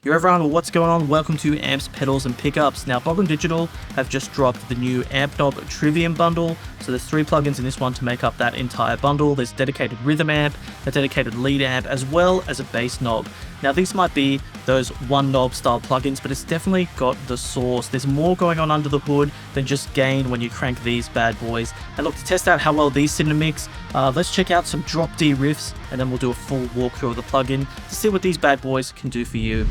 Yo everyone, what's going on? Welcome to Amps, Pedals and Pickups. Now, Bogren Digital have just dropped the new AmpKnob Trivium bundle. So there's 3 plugins in this one to make up that entire bundle. There's dedicated rhythm amp, a dedicated lead amp, as well as a bass knob. Now these might be those one knob style plugins, but it's definitely got the sauce. There's more going on under the hood than just gain when you crank these bad boys. And look, to test out how well these sit in a mix, let's check out some drop D riffs, and then we'll do a full walkthrough of the plugin to see what these bad boys can do for you.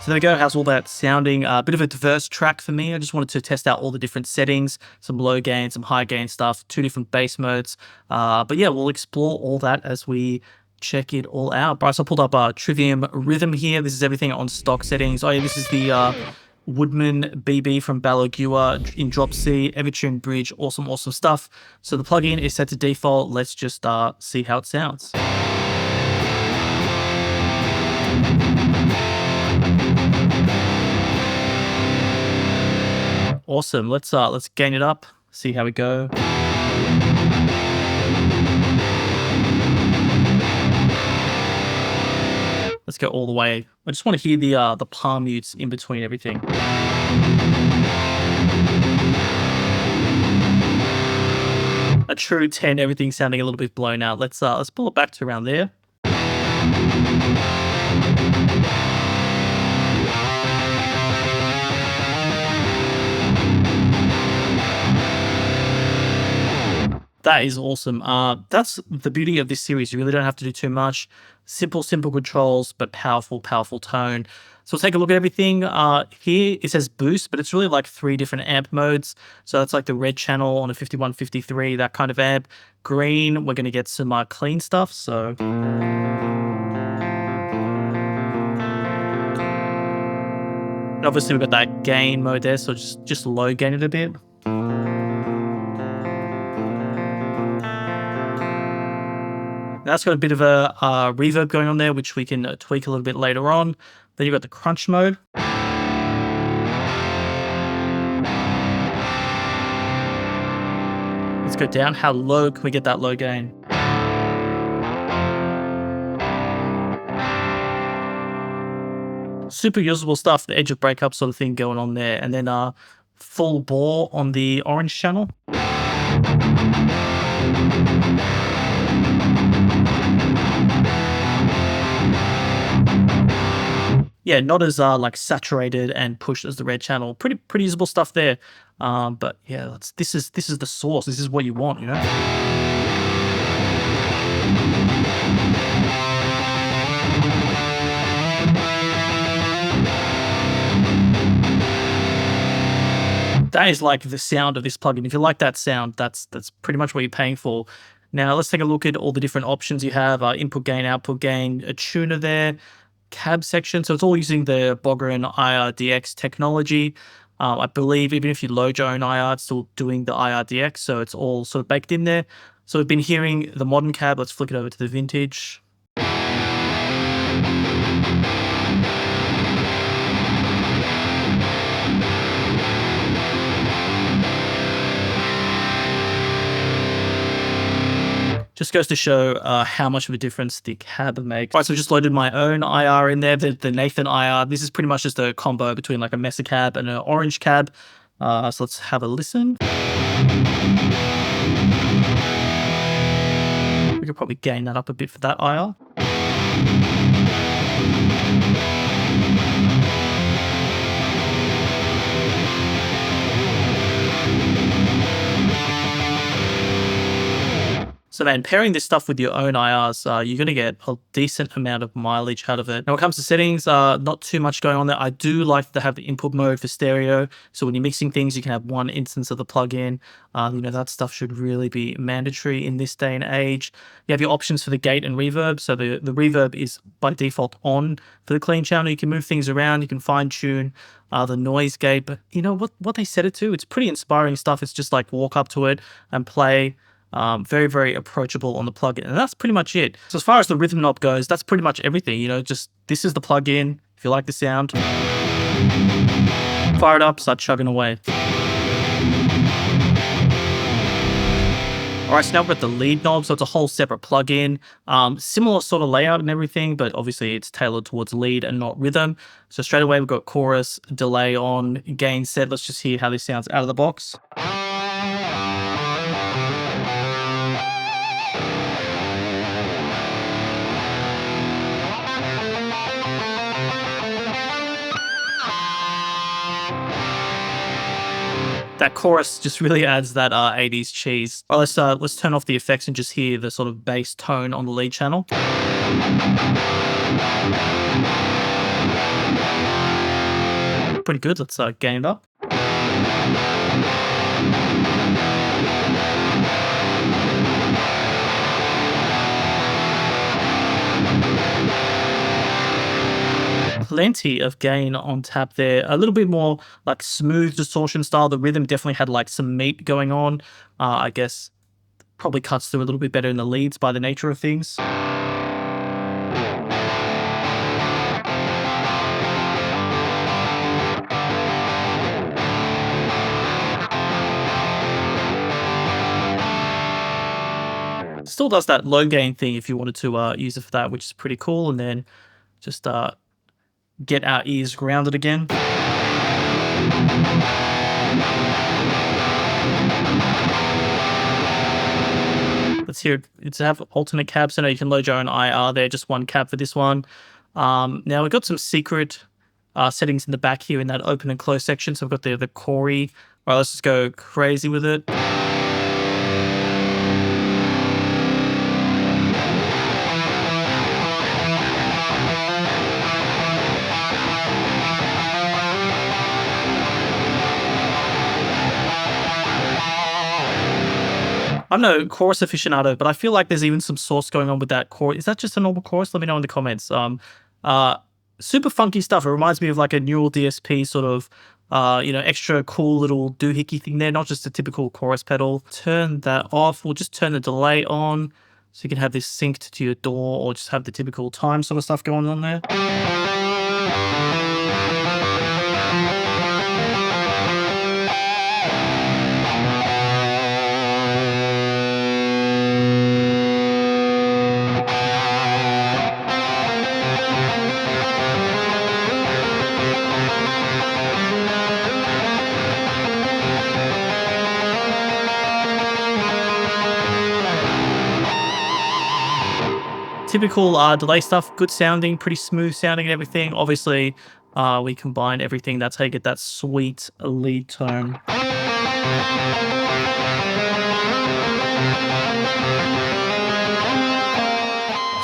So there we go, how's all that sounding? A bit of a diverse track for me. I just wanted to test out all the different settings, some low gain, some high gain stuff, 2 different bass modes. But yeah, we'll explore all that as we check it all out. Bryce, I pulled up Trivium Rhythm here. This is everything on stock settings. Oh yeah, this is the Woodsman BB from Balaguer in drop C, Evertune bridge, awesome stuff. So the plugin is set to default. Let's just see how it sounds. Awesome. Let's gain it up, see how we go. Let's go all the way. I just want to hear the palm mutes in between everything. A true 10, everything sounding a little bit blown out. Let's pull it back to around there. That is awesome. That's the beauty of this series. You really don't have to do too much. Simple controls, but powerful tone. So we'll take a look at everything. Here it says boost, but it's really like 3 different amp modes. So that's like the red channel on a 5153, that kind of amp. Green, we're going to get some clean stuff. So and obviously we've got that gain mode there, so just low gain it a bit. That's got a bit of a reverb going on there, which we can tweak a little bit later on. Then you've got the crunch mode. Let's go down. How low can we get that low gain? Super usable stuff, the edge of breakup sort of thing going on there. And then full bore on the orange channel. Yeah, not as like saturated and pushed as the red channel. Pretty usable stuff there. But yeah, this is the sauce. This is what you want, you know. That is like the sound of this plugin. If you like that sound, that's pretty much what you're paying for. Now let's take a look at all the different options you have. Input gain, output gain, a tuner there. Cab section, so it's all using the Bogren IRDX technology. I believe even if you load your own IR, it's still doing the IRDX, so it's all sort of baked in there. So we've been hearing the modern cab. Let's flick it over to the vintage. Just goes to show how much of a difference the cab makes. Right, so I just loaded my own IR in there, the Nathan IR. This is pretty much just a combo between like a Mesa cab and an orange cab. So let's have a listen. We could probably gain that up a bit for that IR. So man, pairing this stuff with your own IRs, you're going to get a decent amount of mileage out of it. Now when it comes to settings, not too much going on there. I do like to have the input mode for stereo. So when you're mixing things, you can have one instance of the plugin. You know, that stuff should really be mandatory in this day and age. You have your options for the gate and reverb. So the reverb is by default on for the clean channel. You can move things around. You can fine tune the noise gate. But you know what they set it to? It's pretty inspiring stuff. It's just like walk up to it and play. Very, very approachable on the plugin. And that's pretty much it. So as far as the rhythm knob goes, that's pretty much everything. You know, just this is the plugin. If you like the sound, fire it up, start chugging away. All right, so now we've got the lead knob. So it's a whole separate plugin. Similar sort of layout and everything, but obviously it's tailored towards lead and not rhythm. So straight away, we've got chorus, delay on, gain set. Let's just hear how this sounds out of the box. That chorus just really adds that 80s cheese. All right, let's turn off the effects and just hear the sort of bass tone on the lead channel. Pretty good. Let's gain it up. Plenty of gain on tap there. A little bit more like smooth distortion style. The rhythm definitely had like some meat going on. I guess probably cuts through a little bit better in the leads by the nature of things. Still does that low gain thing if you wanted to use it for that, which is pretty cool. And then just get our ears grounded again. Let's hear it. It's have alternate cabs. So now you can load your own IR there, just one cab for this one. Now we've got some secret settings in the back here in that open and close section. So we've got the Corey. All right, let's just go crazy with it. I'm no chorus aficionado, but I feel like there's even some sauce going on with that chorus. Is that just a normal chorus? Let me know in the comments. Super funky stuff. It reminds me of like a neural DSP sort of, you know, extra cool little doohickey thing there, not just a typical chorus pedal. Turn that off. We'll just turn the delay on so you can have this synced to your DAW or just have the typical time sort of stuff going on there. Typical delay stuff, good sounding, pretty smooth sounding and everything. Obviously, we combine everything. That's how you get that sweet lead tone.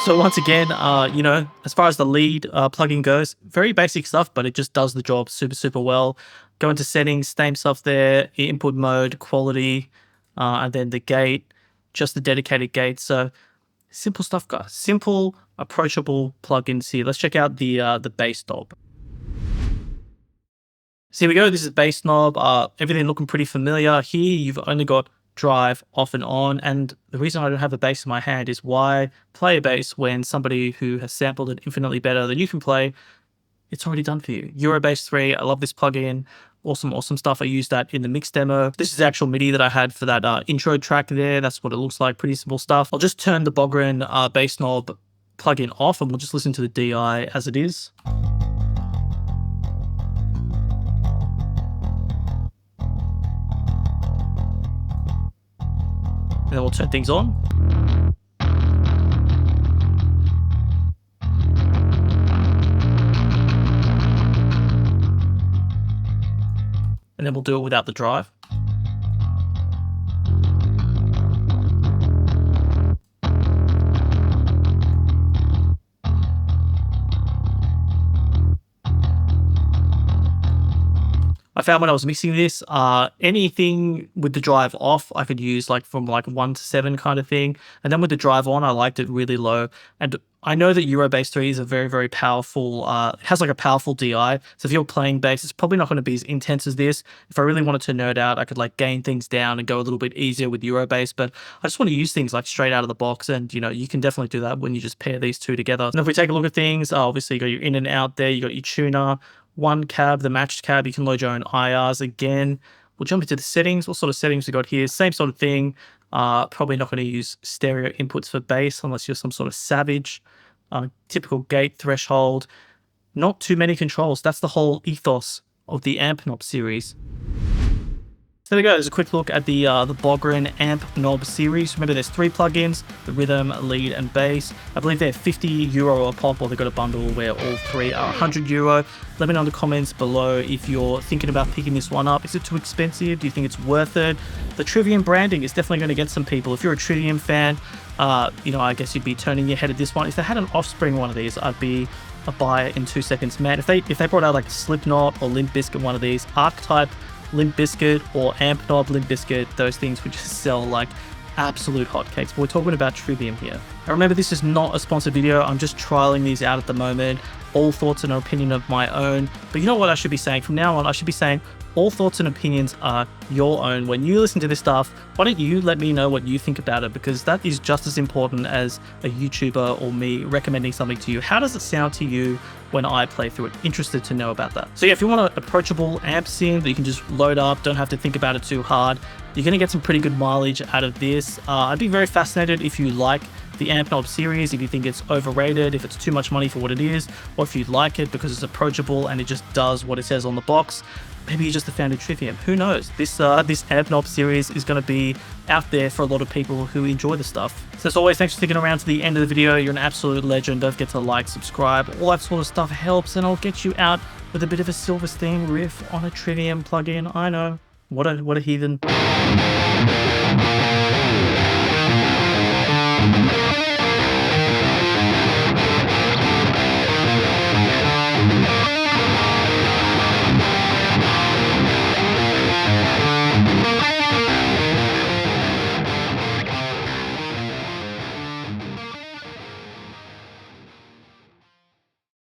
So once again, you know, as far as the lead plugin goes, very basic stuff, but it just does the job super, super well. Go into settings, same stuff there, input mode, quality, and then the gate, just the dedicated gate. So simple stuff, guys. Simple, approachable plugins here. Let's check out the BassKnob. So here we go. This is BassKnob. Everything looking pretty familiar. Here you've only got drive, off and on. And the reason I don't have a bass in my hand is why play a bass when somebody who has sampled it infinitely better than you can play, it's already done for you. EBS 3. I love this plugin. Awesome, awesome stuff. I used that in the mix demo. This is the actual MIDI that I had for that intro track there. That's what it looks like. Pretty simple stuff. I'll just turn the Bogren BassKnob plugin off and we'll just listen to the DI as it is. And then we'll turn things on. And then we'll do it without the drive. I found when I was mixing this, anything with the drive off, I could use like from like 1 to 7 kind of thing. And then with the drive on, I liked it really low. And I know that EBS 3 is a very, very powerful, it has like a powerful DI. So if you're playing bass, it's probably not going to be as intense as this. If I really wanted to nerd out, I could like gain things down and go a little bit easier with EBS. But I just want to use things like straight out of the box. And, you know, you can definitely do that when you just pair these two together. And if we take a look at things, obviously you got your in and out there, you got your tuner, one cab, the matched cab, you can load your own IRs again. We'll jump into the settings. What sort of settings we got here? Same sort of thing. Probably not going to use stereo inputs for bass unless you're some sort of savage. Typical gate threshold. Not too many controls. That's the whole ethos of the AmpKnob series. So there we go, there's a quick look at the Bogren AmpKnob series. Remember, there's 3 plugins, the Rhythm, Lead, and Bass. I believe they're €50 a pop, or they've got a bundle where all 3 are €100. Let me know in the comments below if you're thinking about picking this one up. Is it too expensive? Do you think it's worth it? The Trivium branding is definitely going to get some people. If you're a Trivium fan, you know, I guess you'd be turning your head at this one. If they had an Offspring one of these, I'd be a buyer in 2 seconds. Man, if they brought out like Slipknot or Limp Bizkit one of these, Archetype Limp Bizkit or AmpKnob Limp Bizkit, those things would just sell like absolute hotcakes. But we're talking about Trivium here. Now remember, this is not a sponsored video. I'm just trialing these out at the moment. All thoughts and opinion of my own. But you know what I should be saying? From now on, I should be saying all thoughts and opinions are your own. When you listen to this stuff, why don't you let me know what you think about it? Because that is just as important as a YouTuber or me recommending something to you. How does it sound to you when I play through it? Interested to know about that. So yeah, if you want an approachable amp sim that you can just load up, don't have to think about it too hard, you're going to get some pretty good mileage out of this. I'd be very fascinated if you like the AmpKnob series, if you think it's overrated, if it's too much money for what it is, or if you like it because it's approachable and it just does what it says on the box. Maybe you're just a fan of Trivium. Who knows? This AmpKnob series is going to be out there for a lot of people who enjoy the stuff. So as always, thanks for sticking around to the end of the video. You're an absolute legend. Don't forget to like, subscribe. All that sort of stuff helps, and I'll get you out with a bit of a Silverstein riff on a Trivium plugin. I know. What a heathen.